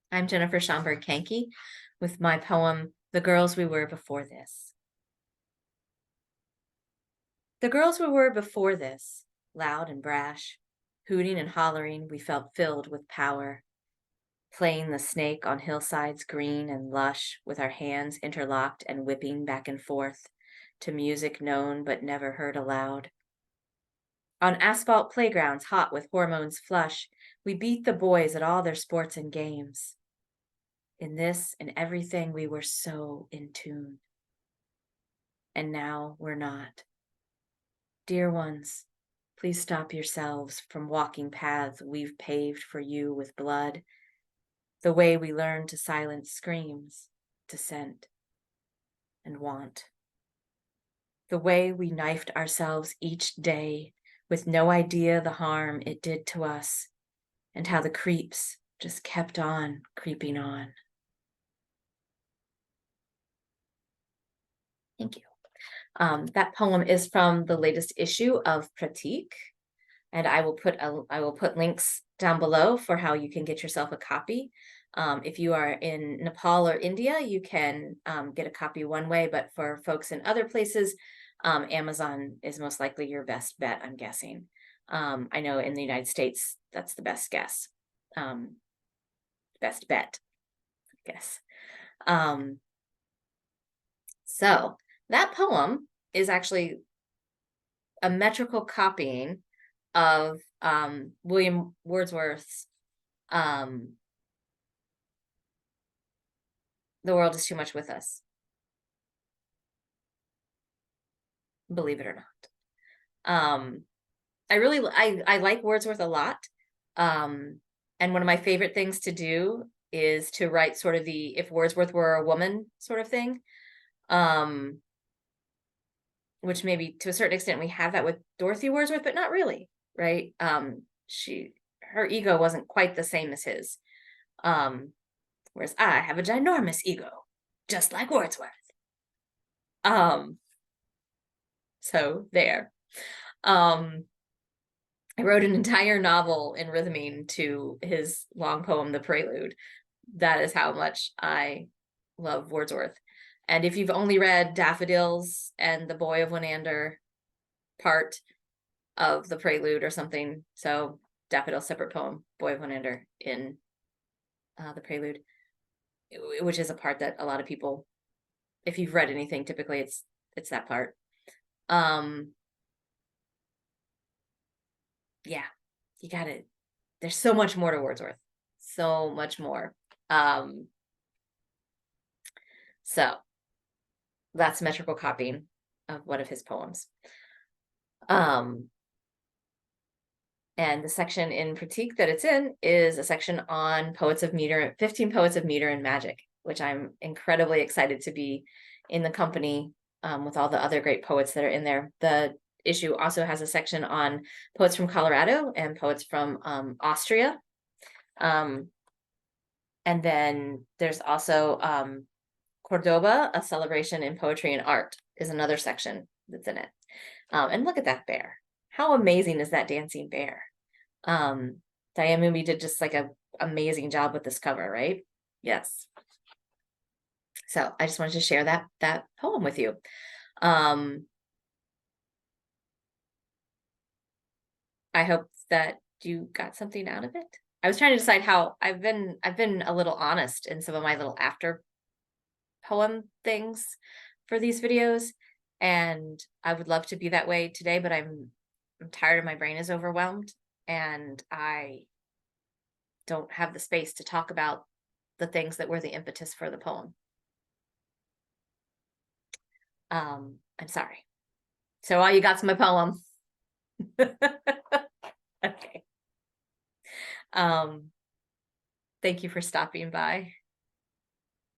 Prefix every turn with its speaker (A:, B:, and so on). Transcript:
A: I'm Jennifer Schomburg-Kanke with my poem, The Girls We Were Before This. The girls we were before this, loud and brash, hooting and hollering, we felt filled with power, playing the snake on hillsides green and lush, with our hands interlocked and whipping back and forth to music known but never heard aloud. On asphalt playgrounds hot with hormones flush, we beat the boys at all their sports and games. In this and everything, we were so in tune. And now we're not. Dear ones, please stop yourselves from walking paths we've paved for you with blood, the way we learned to silence screams, dissent, and want. The way we knifed ourselves each day with no idea the harm it did to us, and how the creeps just kept on creeping on. Thank you. That poem is from the latest issue of Pratik, and I will put links down below for how you can get yourself a copy. If you are in Nepal or India, you can get a copy one way, but for folks in other places, Amazon is most likely your best bet, I'm guessing. I know in the United States, that's the best guess. Best bet, I guess. So that poem is actually a metrical copying of William Wordsworth's The World is Too Much With Us. Believe it or not. I like Wordsworth a lot. And one of my favorite things to do is to write sort of the if Wordsworth were a woman sort of thing. Which maybe to a certain extent we have that with Dorothy Wordsworth, but not really, right? Her ego wasn't quite the same as his. Whereas I have a ginormous ego, just like Wordsworth. So there. I wrote an entire novel in rhyming to his long poem, The Prelude. That is how much I love Wordsworth. And if you've only read Daffodils and the Boy of Winander part of the Prelude or something, so Daffodils, separate poem, Boy of Winander in the Prelude, which is a part that a lot of people, if you've read anything, typically it's that part. Yeah, you got it. There's so much more to Wordsworth, so much more. So that's metrical copying of one of his poems. And the section in Pratik that it's in is a section on poets of meter, 15 poets of meter and magic, which I'm incredibly excited to be in the company with all the other great poets that are in there. The issue also has a section on poets from Colorado and poets from Austria. And then there's also Cordoba, a celebration in poetry and art is another section that's in it. And look at that bear. How amazing is that dancing bear? Diane Moonby did just like an amazing job with this cover, right? Yes. So I just wanted to share that poem with you. I hope that you got something out of it. I was trying to decide how I've been a little honest in some of my little after poem things for these videos, and I would love to be that way today, but I'm tired and my brain is overwhelmed and I don't have the space to talk about the things that were the impetus for the poem. I'm sorry. So all you got's my poem. Okay. Thank you for stopping by.